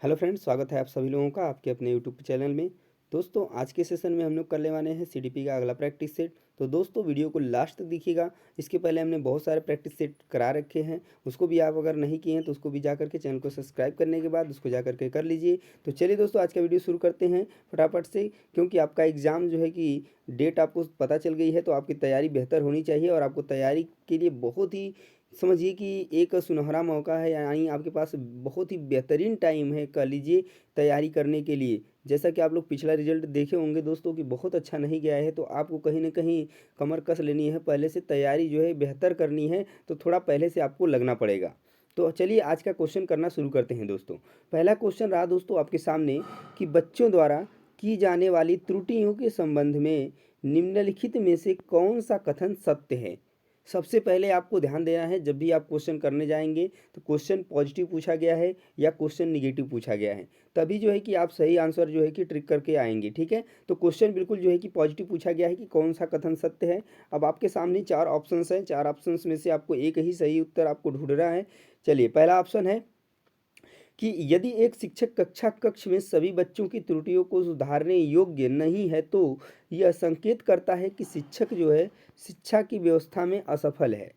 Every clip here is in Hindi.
हेलो फ्रेंड्स, स्वागत है आप सभी लोगों का आपके अपने यूट्यूब चैनल में। दोस्तों, आज के सेशन में हम लोग करने वाले हैं सीडीपी का अगला प्रैक्टिस सेट। तो दोस्तों, वीडियो को लास्ट तक देखिएगा। इसके पहले हमने बहुत सारे प्रैक्टिस सेट करा रखे हैं, उसको भी आप अगर नहीं किए हैं तो उसको भी जा करके चैनल को सब्सक्राइब करने के बाद उसको जा करके कर लीजिए। तो चलिए दोस्तों, आज का वीडियो शुरू करते हैं फटाफट से, क्योंकि आपका एग्ज़ाम जो है कि डेट आपको पता चल गई है, तो आपकी तैयारी बेहतर होनी चाहिए। और आपको तैयारी के लिए बहुत ही समझिए कि एक सुनहरा मौका है, यानी आपके पास बहुत ही बेहतरीन टाइम है कह लीजिए तैयारी करने के लिए। जैसा कि आप लोग पिछला रिजल्ट देखे होंगे दोस्तों कि बहुत अच्छा नहीं गया है, तो आपको कहीं न कहीं कमर कस लेनी है, पहले से तैयारी जो है बेहतर करनी है, तो थोड़ा पहले से आपको लगना पड़ेगा। तो चलिए आज का क्वेश्चन करना शुरू करते हैं दोस्तों। पहला क्वेश्चन रहा दोस्तों आपके सामने कि बच्चों द्वारा की जाने वाली त्रुटियों के संबंध में निम्नलिखित में से कौन-सा कथन सत्य है? सबसे पहले आपको ध्यान देना है, जब भी आप क्वेश्चन करने जाएंगे तो क्वेश्चन पॉजिटिव पूछा गया है या क्वेश्चन निगेटिव पूछा गया है, तभी जो है कि आप सही आंसर जो है कि ट्रिक करके आएंगे। ठीक है, तो क्वेश्चन बिल्कुल जो है कि पॉजिटिव पूछा गया है कि कौन सा कथन सत्य है। अब आपके सामने चार ऑप्शंस हैं, चार ऑप्शंस में से आपको एक ही सही उत्तर आपको ढूंढना है। चलिए, पहला ऑप्शन है कि यदि एक शिक्षक कक्षा कक्ष में सभी बच्चों की त्रुटियों को सुधारने योग्य नहीं है, तो यह संकेत करता है कि शिक्षक जो है शिक्षा की व्यवस्था में असफल है।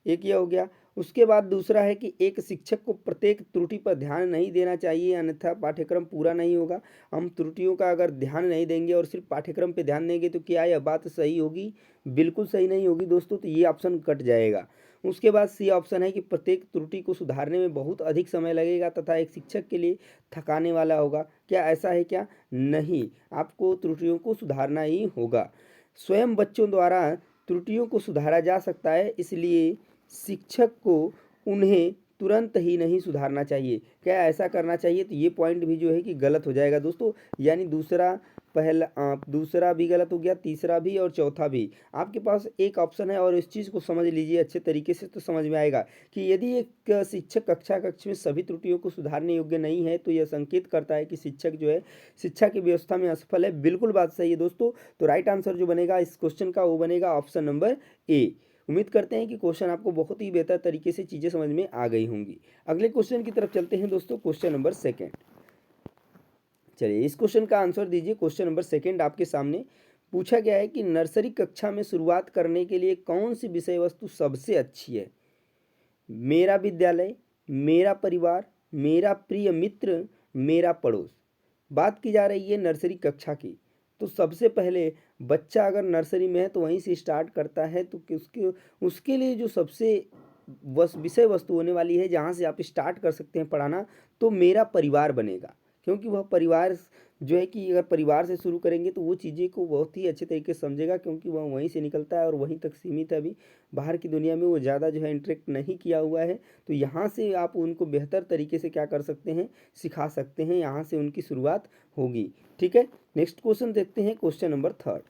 एक ये हो गया। उसके बाद दूसरा है कि एक शिक्षक को प्रत्येक त्रुटि पर ध्यान नहीं देना चाहिए, अन्यथा पाठ्यक्रम पूरा नहीं होगा। हम त्रुटियों का अगर ध्यान नहीं देंगे और सिर्फ पाठ्यक्रम पे ध्यान देंगे तो क्या यह बात सही होगी? बिल्कुल सही नहीं होगी दोस्तों, तो ये ऑप्शन कट जाएगा। उसके बाद सी ऑप्शन है कि प्रत्येक त्रुटि को सुधारने में बहुत अधिक समय लगेगा तथा एक शिक्षक के लिए थकाने वाला होगा। क्या ऐसा है क्या? नहीं, आपको त्रुटियों को सुधारना ही होगा। स्वयं बच्चों द्वारा त्रुटियों को सुधारा जा सकता है, इसलिए शिक्षक को उन्हें तुरंत ही नहीं सुधारना चाहिए। क्या ऐसा करना चाहिए? तो ये पॉइंट भी जो है कि गलत हो जाएगा दोस्तों। यानी दूसरा भी गलत हो गया, तीसरा भी और चौथा भी। आपके पास एक ऑप्शन है और इस चीज़ को समझ लीजिए अच्छे तरीके से, तो समझ में आएगा कि यदि एक शिक्षक कक्षा कक्ष में सभी त्रुटियों को सुधारने योग्य नहीं है, तो यह संकेत करता है कि शिक्षक जो है शिक्षा की व्यवस्था में असफल है। बिल्कुल बात सही है दोस्तों। तो राइट आंसर जो बनेगा इस क्वेश्चन का वो बनेगा ऑप्शन नंबर ए। उम्मीद करते हैं कि क्वेश्चन आपको बहुत ही बेहतर तरीके से चीज़ें समझ में आ गई होंगी। अगले क्वेश्चन की तरफ चलते हैं दोस्तों, क्वेश्चन नंबर सेकेंड। चलिए, इस क्वेश्चन का आंसर दीजिए। क्वेश्चन नंबर सेकेंड आपके सामने पूछा गया है कि नर्सरी कक्षा में शुरुआत करने के लिए कौन सी विषय वस्तु सबसे अच्छी है? मेरा विद्यालय, मेरा परिवार, मेरा प्रिय मित्र, मेरा पड़ोस। बात की जा रही है नर्सरी कक्षा की। तो सबसे पहले बच्चा अगर नर्सरी में है तो वहीं से स्टार्ट करता है, तो कि उसके उसके लिए जो सबसे विषय वस्तु होने वाली है जहाँ से आप स्टार्ट कर सकते हैं पढ़ाना, तो मेरा परिवार बनेगा। क्योंकि वह परिवार जो है कि अगर परिवार से शुरू करेंगे तो वो चीज़ें को बहुत ही अच्छे तरीके से समझेगा, क्योंकि वह वहीं से निकलता है और वहीं तक सीमित है। अभी बाहर की दुनिया में वो ज़्यादा जो है इंटरेक्ट नहीं किया हुआ है, तो यहाँ से आप उनको बेहतर तरीके से क्या कर सकते हैं, सिखा सकते हैं। यहाँ से उनकी शुरुआत होगी। ठीक है, नेक्स्ट क्वेश्चन देखते हैं, question number third.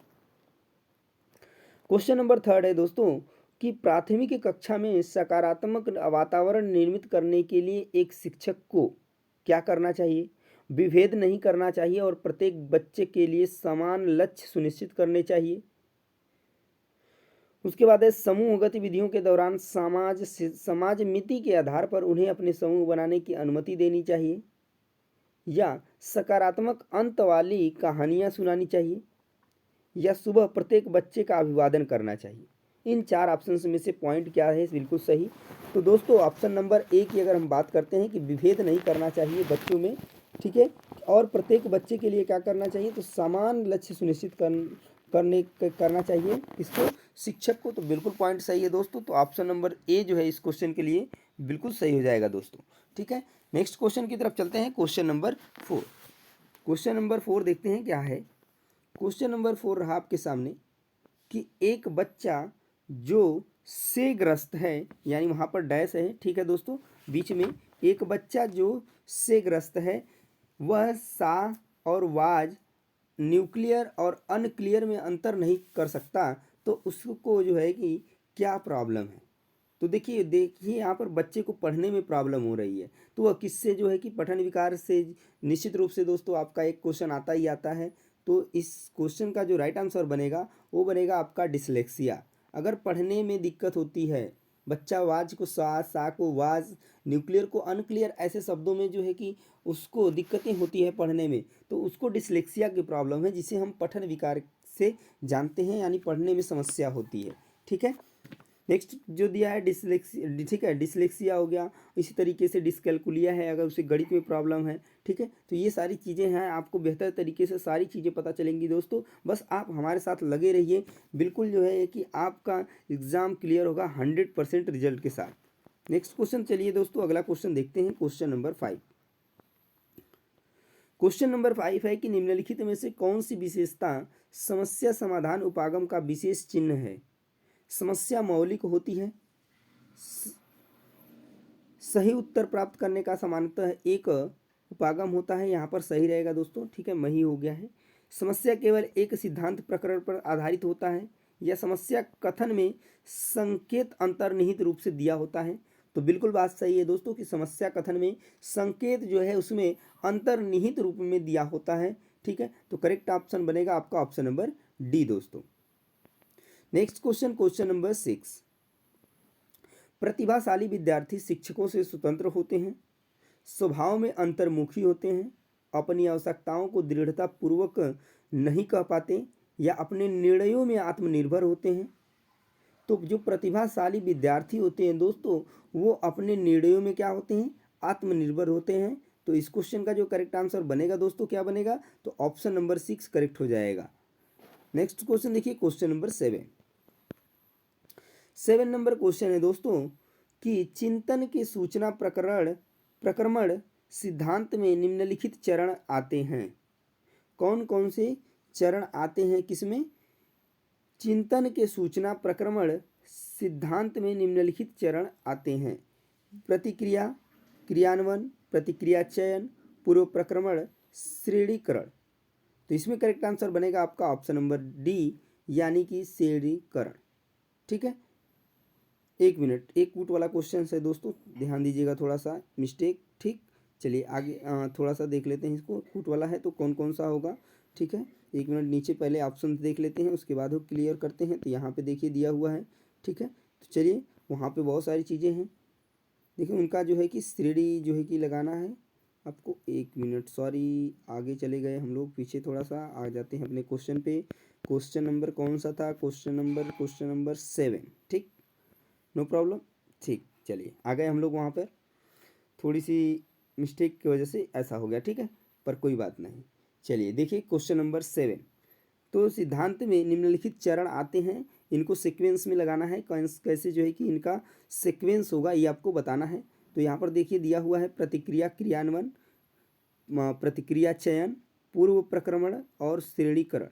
Question number third है दोस्तों कि प्राथमिक कक्षा में सकारात्मक वातावरण निर्मित करने के लिए एक शिक्षक को क्या करना चाहिए? विभेद नहीं करना चाहिए और प्रत्येक बच्चे के लिए समान लक्ष्य सुनिश्चित करने चाहिए। उसके बाद है समूह गतिविधियों के दौरान समाज मिति के आधार पर उन्हें अपने समूह बनाने की अनुमति देनी चाहिए, या सकारात्मक अंत वाली कहानियाँ सुनानी चाहिए, या सुबह प्रत्येक बच्चे का अभिवादन करना चाहिए। इन चार ऑप्शंस में से पॉइंट क्या है बिल्कुल सही? तो दोस्तों, ऑप्शन नंबर ए की अगर हम बात करते हैं कि विभेद नहीं करना चाहिए बच्चों में, ठीक है, और प्रत्येक बच्चे के लिए क्या करना चाहिए, तो समान लक्ष्य सुनिश्चित करना चाहिए इसको, शिक्षक को। तो बिल्कुल पॉइंट सही है दोस्तों। तो ऑप्शन नंबर ए जो है इस क्वेश्चन के लिए बिल्कुल सही हो जाएगा दोस्तों। ठीक है, नेक्स्ट क्वेश्चन की तरफ चलते हैं, question number four. Question number four देखते हैं क्या है। क्वेश्चन नंबर फोर रहा आपके सामने कि एक बच्चा जो से ग्रस्त है, यानी वहाँ पर डैश है, ठीक है दोस्तों, बीच में एक बच्चा जो से ग्रस्त है, वह सा और वाज न्यूक्लियर और अनक्लियर में अंतर नहीं कर सकता, तो उसको जो है कि क्या प्रॉब्लम है? तो देखिए देखिए यहाँ पर बच्चे को पढ़ने में प्रॉब्लम हो रही है, तो वह किससे जो है कि पठन विकार से निश्चित रूप से दोस्तों आपका एक क्वेश्चन आता ही आता है। तो इस क्वेश्चन का जो राइट आंसर बनेगा वो बनेगा आपका डिसलेक्सिया। अगर पढ़ने में दिक्कत होती है बच्चा वाज को सा को वाज, न्यूक्लियर को अनक्लियर, ऐसे शब्दों में जो है कि उसको दिक्कतें होती है पढ़ने में, तो उसको डिसलेक्सिया की प्रॉब्लम है, जिसे हम पठन विकार से जानते हैं, यानी पढ़ने में समस्या होती है। ठीक है, नेक्स्ट जो दिया है डिसलेक्सिया, ठीक है, डिसलेक्सिया हो गया। इसी तरीके से डिसकैलकुलिया है, अगर उसे गणित में प्रॉब्लम है। ठीक है, तो ये सारी चीज़ें हैं, आपको बेहतर तरीके से सारी चीज़ें पता चलेंगी दोस्तों। बस आप हमारे साथ लगे रहिए, बिल्कुल जो है कि आपका एग्ज़ाम क्लियर होगा 100% रिजल्ट के साथ। नेक्स्ट क्वेश्चन, चलिए दोस्तों अगला क्वेश्चन देखते हैं, क्वेश्चन नंबर 5। क्वेश्चन नंबर 5 है कि निम्नलिखित में से कौन सी विशेषता समस्या समाधान उपागम का विशेष चिन्ह है। समस्या मौलिक होती है, सही उत्तर प्राप्त करने का सामान्यतः एक उपागम होता है, यहाँ पर सही रहेगा दोस्तों। ठीक है, मही हो गया है। समस्या केवल एक सिद्धांत प्रकरण पर आधारित होता है, या समस्या कथन में संकेत अंतर्निहित रूप से दिया होता है। तो बिल्कुल बात सही है दोस्तों कि समस्या कथन में संकेत जो है उसमें अंतर्निहित रूप में दिया होता है। ठीक है, तो करेक्ट ऑप्शन बनेगा आपका ऑप्शन नंबर डी दोस्तों। Next question, question number 6। प्रतिभाशाली विद्यार्थी शिक्षकों से स्वतंत्र होते हैं, स्वभाव में अंतर्मुखी होते हैं, अपनी आवश्यकताओं को दृढ़तापूर्वक नहीं कह पाते, या अपने निर्णयों में आत्मनिर्भर होते हैं। तो जो प्रतिभाशाली विद्यार्थी होते हैं दोस्तों, वो अपने निर्णयों में क्या होते हैं, आत्मनिर्भर होते हैं। तो इस क्वेश्चन का जो करेक्ट आंसर बनेगा दोस्तों, क्या बनेगा, तो ऑप्शन नंबर 6 करेक्ट हो जाएगा। नेक्स्ट क्वेश्चन देखिए, क्वेश्चन नंबर 7। 7 नंबर क्वेश्चन है दोस्तों कि चिंतन के सूचना प्रक्रमण सिद्धांत में निम्नलिखित चरण आते हैं। कौन कौन से चरण आते हैं किसमें, चिंतन के सूचना प्रक्रमण सिद्धांत में निम्नलिखित चरण आते हैं। प्रतिक्रिया, क्रियान्वयन, प्रतिक्रिया चयन, पूर्व प्रक्रमण, श्रेणीकरण। तो इसमें करेक्ट आंसर बनेगा आपका ऑप्शन नंबर डी, यानी कि श्रेणीकरण। ठीक है, एक मिनट, एक कूट वाला क्वेश्चन है दोस्तों, ध्यान दीजिएगा, थोड़ा सा मिस्टेक। ठीक, चलिए आगे थोड़ा सा देख लेते हैं इसको, कूट वाला है तो कौन कौन सा होगा। ठीक है, एक मिनट, नीचे पहले ऑप्शन देख लेते हैं, उसके बाद वो क्लियर करते हैं। तो यहाँ पे देखिए दिया हुआ है। ठीक है, तो चलिए वहाँ पे बहुत सारी चीज़ें हैं, देखिए उनका जो है कि श्रेणी जो है कि लगाना है आपको। एक मिनट, सॉरी, आगे चले गए हम लोग, पीछे थोड़ा सा आ जाते हैं अपने क्वेश्चन पे। क्वेश्चन नंबर कौन सा था, क्वेश्चन नंबर 7। ठीक, नो प्रॉब्लम। ठीक, चलिए आ गए हम लोग वहाँ पर, थोड़ी सी मिस्टेक की वजह से ऐसा हो गया। ठीक है, पर कोई बात नहीं। चलिए देखिए क्वेश्चन नंबर 7। तो सिद्धांत में निम्नलिखित चरण आते हैं, इनको सीक्वेंस में लगाना है। कैसे जो है कि इनका सीक्वेंस होगा ये आपको बताना है। तो यहाँ पर देखिए दिया हुआ है प्रतिक्रिया क्रियान्वयन, प्रतिक्रिया चयन, पूर्व प्रक्रमण और श्रेणीकरण।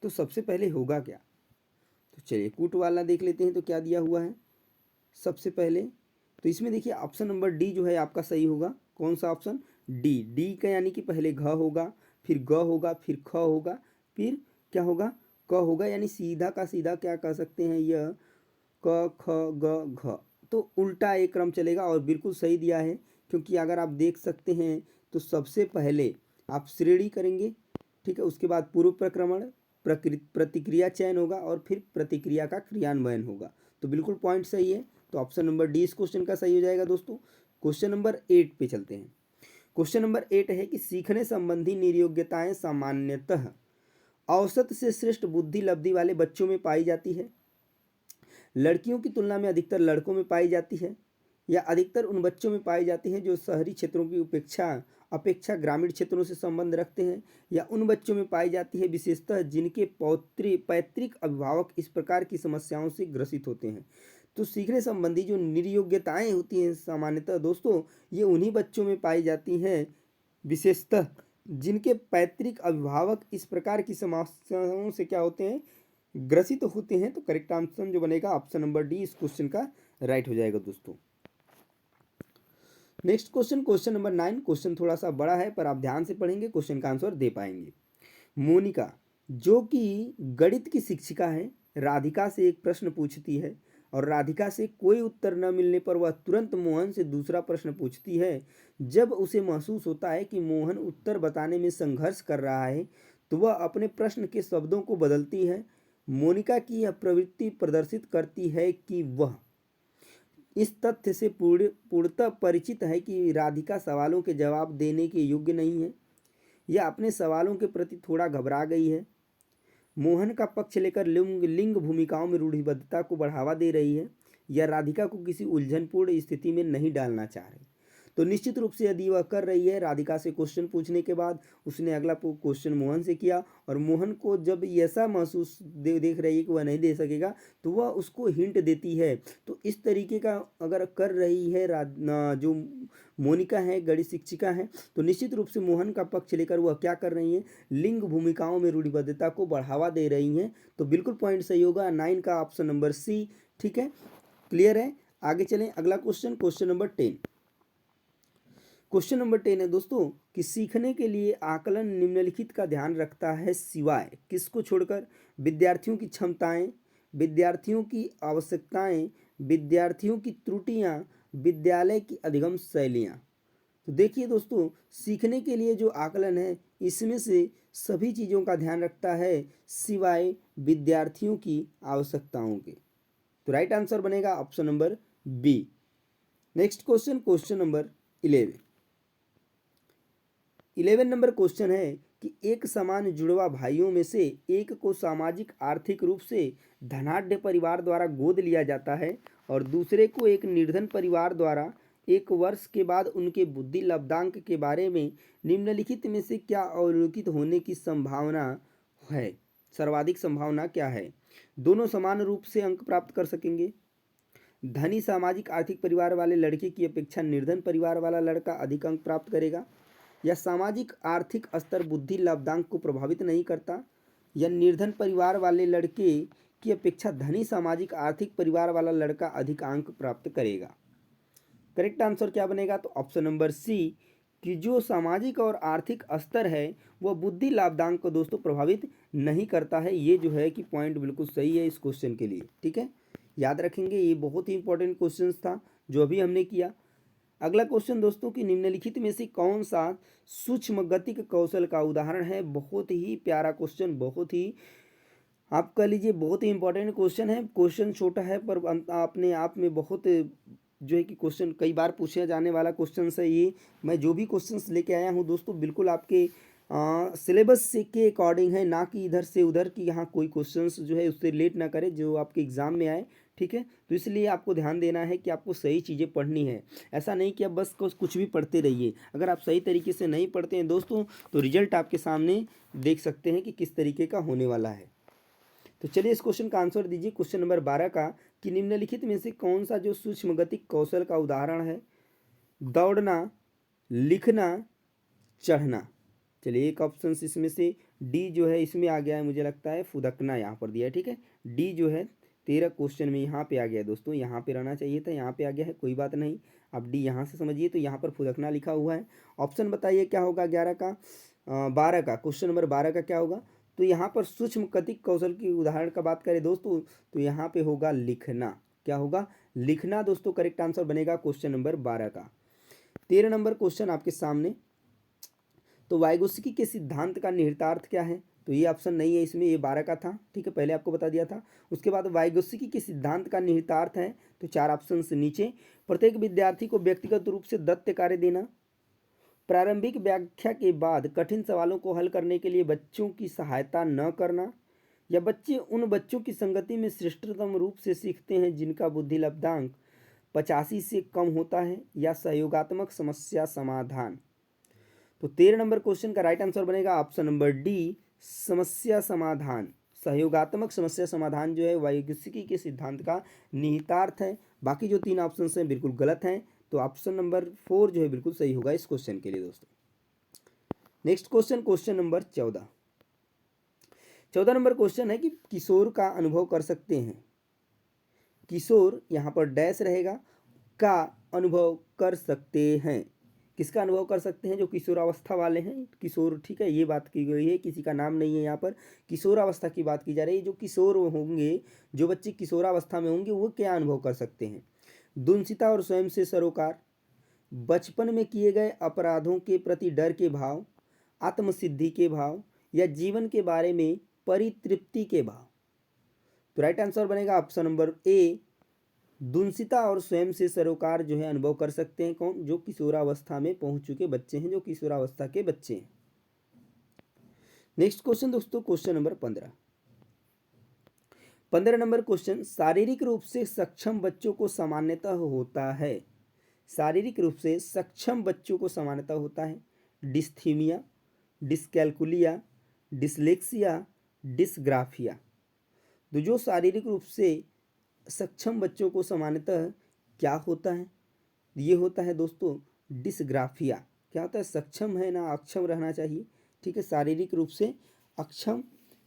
तो सबसे पहले होगा क्या, तो चलिए कूट वाला देख लेते हैं। तो क्या दिया हुआ है सबसे पहले, तो इसमें देखिए ऑप्शन नंबर डी जो है आपका सही होगा। कौन सा ऑप्शन, डी। डी का यानी कि पहले घ होगा, फिर ग होगा, फिर ख होगा, फिर क्या होगा, क होगा, यानी सीधा का सीधा क्या कह सकते हैं, यह क ख ग घ। तो उल्टा एक क्रम चलेगा, और बिल्कुल सही दिया है, क्योंकि अगर आप देख सकते हैं तो सबसे पहले आप श्रेणी करेंगे। ठीक है, उसके बाद पूर्व प्रक्रमण, प्रतिक्रिया चयन होगा, और फिर प्रतिक्रिया का क्रियान्वयन होगा। तो बिल्कुल पॉइंट सही है, तो ऑप्शन नंबर डी इस क्वेश्चन का सही हो जाएगा दोस्तों। क्वेश्चन नंबर 8 पे चलते हैं। क्वेश्चन नंबर 8 है कि सीखने संबंधी निर्योग्यताएं सामान्यतः औसत से श्रेष्ठ बुद्धि लब्धि वाले बच्चों में पाई जाती है, लड़कियों की तुलना में अधिकतर लड़कों में पाई जाती है, या अधिकतर उन बच्चों में पाई जाती है जो शहरी क्षेत्रों की अपेक्षा ग्रामीण क्षेत्रों से संबंध रखते हैं, या उन बच्चों में पाई जाती है विशेषतः जिनके पैतृक अभिभावक इस प्रकार की समस्याओं से ग्रसित होते हैं। तो सीखने संबंधी जो निर्योग्यताएं होती हैं सामान्यतः दोस्तों, ये उन्हीं बच्चों में पाई जाती हैं विशेषतः जिनके पैतृक अभिभावक इस प्रकार की समस्याओं से क्या होते हैं, ग्रसित होते हैं। तो करेक्ट आंसर जो बनेगा ऑप्शन नंबर डी इस क्वेश्चन का राइट हो जाएगा दोस्तों। Next question, question number 9। Question थोड़ा सा बड़ा है, पर आप ध्यान से पढ़ेंगे क्वेश्चन का आंसर दे पाएंगे। मोनिका जो कि गणित की शिक्षिका है, राधिका से एक प्रश्न पूछती है, और राधिका से कोई उत्तर न मिलने पर वह तुरंत मोहन से दूसरा प्रश्न पूछती है। जब उसे महसूस होता है कि मोहन उत्तर बताने में संघर्ष कर रहा है, तो वह अपने प्रश्न के शब्दों को बदलती है। मोनिका की यह प्रवृत्ति प्रदर्शित करती है कि वह इस तथ्य से पूर्णतः परिचित है कि राधिका सवालों के जवाब देने के योग्य नहीं है। यह अपने सवालों के प्रति थोड़ा घबरा गई है। मोहन का पक्ष लेकर लिंग भूमिकाओं में रूढ़िबद्धता को बढ़ावा दे रही है। यह राधिका को किसी उलझनपूर्ण स्थिति में नहीं डालना चाह रही। तो निश्चित रूप से यदि वह कर रही है, राधिका से क्वेश्चन पूछने के बाद उसने अगला क्वेश्चन मोहन से किया और मोहन को जब ऐसा महसूस देख रही है कि वह नहीं दे सकेगा, तो वह उसको हिंट देती है। तो इस तरीके का अगर कर रही है जो मोनिका है, गणित शिक्षिका है, तो निश्चित रूप से मोहन का पक्ष लेकर वह क्या कर रही हैं, लिंग भूमिकाओं में रूढ़िबद्धता को बढ़ावा दे रही हैं। तो बिल्कुल पॉइंट सही होगा 9 का ऑप्शन नंबर सी। ठीक है, क्लियर है। आगे चलें, अगला question, question number 10। Question number 10 है दोस्तों कि सीखने के लिए आकलन निम्नलिखित का ध्यान रखता है सिवाय किसको छोड़कर? विद्यार्थियों की क्षमताएं, विद्यार्थियों की आवश्यकताएं, विद्यार्थियों की त्रुटियां, विद्यालय की अधिगम शैलियां। तो देखिए दोस्तों, सीखने के लिए जो आकलन है इसमें से सभी चीज़ों का ध्यान रखता है सिवाय विद्यार्थियों की आवश्यकताओं के। तो राइट आंसर बनेगा option number B. Next question, question number 11 number question है कि एक समान जुड़वा भाइयों में से एक को सामाजिक आर्थिक रूप से धनाढ्य परिवार द्वारा गोद लिया जाता है और दूसरे को एक निर्धन परिवार द्वारा। एक वर्ष के बाद उनके बुद्धि लब्धांक के बारे में निम्नलिखित में से क्या अवलोकित होने की संभावना है? सर्वाधिक संभावना क्या है? दोनों समान रूप से अंक प्राप्त कर सकेंगे। धनी सामाजिक आर्थिक परिवार वाले लड़के की अपेक्षा निर्धन परिवार वाला लड़का अधिक अंक प्राप्त करेगा। या सामाजिक आर्थिक स्तर बुद्धि लाभदांक को प्रभावित नहीं करता। या निर्धन परिवार वाले लड़के की अपेक्षा धनी सामाजिक आर्थिक परिवार वाला लड़का अधिक अंक प्राप्त करेगा। करेक्ट आंसर क्या बनेगा? तो ऑप्शन नंबर सी कि जो सामाजिक और आर्थिक स्तर है वह बुद्धि लाभदांक को दोस्तों प्रभावित नहीं करता है। ये जो है कि पॉइंट बिल्कुल सही है इस क्वेश्चन के लिए। ठीक है, याद रखेंगे, ये बहुत ही इंपॉर्टेंट क्वेश्चन था जो अभी हमने किया। अगला क्वेश्चन दोस्तों कि निम्नलिखित में से कौन सा सूक्ष्म गतिक कौशल का उदाहरण है? बहुत ही प्यारा क्वेश्चन, बहुत ही आप कह लीजिए बहुत ही इंपॉर्टेंट क्वेश्चन है। क्वेश्चन छोटा है पर अपने आप में बहुत जो है कि क्वेश्चन कई बार पूछे जाने वाला क्वेश्चन है ये। मैं जो भी क्वेश्चंस लेके आया हूँ दोस्तों बिल्कुल आपके सिलेबस से के अकॉर्डिंग है, ना कि इधर से उधर की यहाँ कोई क्वेश्चंस जो है उससे रिलेट ना करे जो आपके एग्ज़ाम में आए। ठीक है, तो इसलिए आपको ध्यान देना है कि आपको सही चीज़ें पढ़नी है। ऐसा नहीं कि आप बस कुछ भी पढ़ते रहिए। अगर आप सही तरीके से नहीं पढ़ते हैं दोस्तों तो रिजल्ट आपके सामने देख सकते हैं कि किस तरीके का होने वाला है। तो चलिए इस क्वेश्चन का आंसर दीजिए, क्वेश्चन नंबर 12 का कि निम्नलिखित में से कौन सा जो सूक्ष्म गतिक कौशल का उदाहरण है? दौड़ना, लिखना, चढ़ना। चलिए एक ऑप्शन इसमें से डी जो है इसमें आ गया है, मुझे लगता है फुदकना यहाँ पर दिया है। ठीक है, डी जो है 13 क्वेश्चन में यहाँ पे आ गया है दोस्तों, यहाँ पे रहना चाहिए था, यहाँ पे आ गया है, कोई बात नहीं। आप डी यहाँ से समझिए, तो यहाँ पर फुदकना लिखा हुआ है। ऑप्शन बताइए क्या होगा 11 का 12 का, क्वेश्चन नंबर 12 का क्या होगा? तो यहाँ पर सूक्ष्म गतिक कौशल की उदाहरण का बात करें दोस्तों तो यहाँ पे होगा लिखना। क्या होगा? लिखना दोस्तों करेक्ट आंसर बनेगा क्वेश्चन नंबर 12 का। 13 नंबर क्वेश्चन आपके सामने, तो वाइगोत्स्की के सिद्धांत का निहितार्थ क्या है? तो ये ऑप्शन नहीं है इसमें, ये 12 का था। ठीक है, पहले आपको बता दिया था। उसके बाद वाइगोत्स्की के सिद्धांत का निहितार्थ है, तो 4 ऑप्शन से नीचे प्रत्येक विद्यार्थी को व्यक्तिगत रूप से दत्त कार्य देना, प्रारंभिक व्याख्या के बाद कठिन सवालों को हल करने के लिए बच्चों की सहायता न करना, या बच्चे उन बच्चों की संगति में श्रेष्ठतम रूप से सीखते हैं जिनका बुद्धि लब्धांक 85 से कम होता है, या सहयोगात्मक समस्या समाधान। तो 13 नंबर क्वेश्चन का राइट आंसर बनेगा ऑप्शन नंबर डी, समस्या समाधान। सहयोगात्मक समस्या समाधान जो है वाइगोत्स्की के सिद्धांत का निहितार्थ है। बाकी जो 3 ऑप्शन हैं बिल्कुल गलत हैं, तो ऑप्शन नंबर 4 जो है बिल्कुल सही होगा इस क्वेश्चन के लिए दोस्तों। Next question, question number 14। 14 number question है कि किशोर का अनुभव कर सकते हैं। किशोर यहाँ पर डैश रहेगा, का अनुभव कर सकते हैं। किसका अनुभव कर सकते हैं? जो किशोरावस्था वाले हैं, किशोर। ठीक है, ये बात की गई है, किसी का नाम नहीं है यहाँ पर, किशोरावस्था की बात की जा रही है। जो किशोर होंगे, जो बच्चे किशोरावस्था में होंगे वो क्या अनुभव कर सकते हैं? दुंसिता और स्वयं से सरोकार, बचपन में किए गए अपराधों के प्रति डर के भाव, आत्मसिद्धि के भाव, या जीवन के बारे में परितृप्ति के भाव। तो राइट आंसर बनेगा ऑप्शन नंबर ए, दुंसिता और स्वयं से सरोकार जो है अनुभव कर सकते हैं कौन? जो किशोरावस्था में पहुंच चुके बच्चे हैं, जो किशोरावस्था के बच्चे हैं। नेक्स्ट क्वेश्चन दोस्तों, क्वेश्चन नंबर 15। 15 नंबर क्वेश्चन, शारीरिक रूप से सक्षम बच्चों को सामान्यतः होता है, शारीरिक रूप से सक्षम बच्चों को सामान्यतः होता है डिस्थीमिया, डिस्कैल्कुलिया, डिसलेक्सिया, डिसग्राफिया। तो जो शारीरिक रूप से सक्षम बच्चों को सामान्यतः क्या होता है? ये होता है दोस्तों डिसग्राफिया। क्या होता है? सक्षम है ना, अक्षम रहना चाहिए, ठीक है, शारीरिक रूप से अक्षम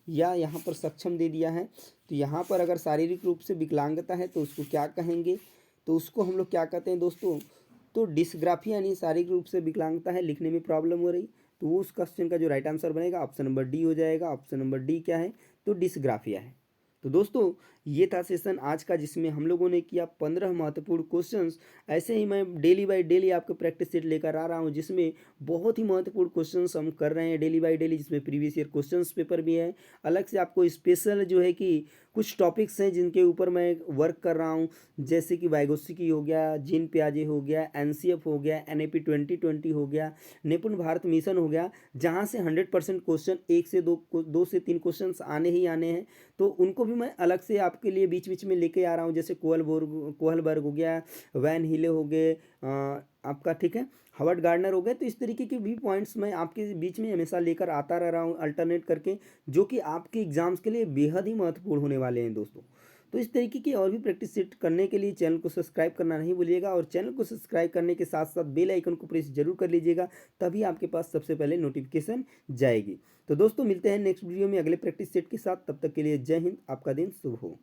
या यहाँ पर सक्षम दे दिया है। तो यहाँ पर अगर शारीरिक रूप से विकलांगता है तो उसको क्या कहेंगे? तो उसको हम लोग क्या कहते हैं दोस्तों? तो डिसग्राफिया यानी शारीरिक रूप से विकलांगता है, लिखने में प्रॉब्लम हो रही, तो उस क्वेश्चन का जो राइट आंसर बनेगा ऑप्शन नंबर डी हो जाएगा। ऑप्शन नंबर डी क्या है? तो डिसग्राफिया है। तो दोस्तों ये था सेशन आज का, जिसमें हम लोगों ने किया 15 महत्वपूर्ण क्वेश्चंस। ऐसे ही मैं डेली बाय डेली आपको प्रैक्टिस सेट लेकर आ रहा हूं, जिसमें बहुत ही महत्वपूर्ण क्वेश्चंस हम कर रहे हैं डेली बाय डेली, जिसमें प्रीवियस ईयर क्वेश्चंस पेपर भी है। अलग से आपको स्पेशल जो है कि कुछ टॉपिक्स हैं जिनके ऊपर मैं वर्क कर रहा हूँ, जैसे कि वाइगोत्स्की हो गया, जीन पियाजे हो गया, एनसीएफ हो गया, एनएपी 2020 हो गया, निपुण भारत मिशन हो गया, जहाँ से 100% क्वेश्चन, एक से दो से तीन क्वेश्चन आने ही आने हैं। तो उनको भी मैं अलग से आपके लिए बीच बीच में लेके आ रहा हूँ, जैसे कोहलबर्ग हो गया, वैन हिले हो गए, आपका ठीक है, हवर्ड गार्डनर हो गए। तो इस तरीके के भी पॉइंट्स मैं आपके बीच में हमेशा लेकर आता रह रहा हूँ अल्टरनेट करके, जो कि आपके एग्जाम्स के लिए बेहद ही महत्वपूर्ण होने वाले हैं दोस्तों। तो इस तरीके की और भी प्रैक्टिस सेट करने के लिए चैनल को सब्सक्राइब करना नहीं भूलिएगा, और चैनल को सब्सक्राइब करने के साथ साथ बेल आइकन को प्रेस जरूर कर लीजिएगा, तभी आपके पास सबसे पहले नोटिफिकेशन जाएगी। तो दोस्तों मिलते हैं नेक्स्ट वीडियो में अगले प्रैक्टिस सेट के साथ, तब तक के लिए जय हिंद, आपका दिन शुभ हो।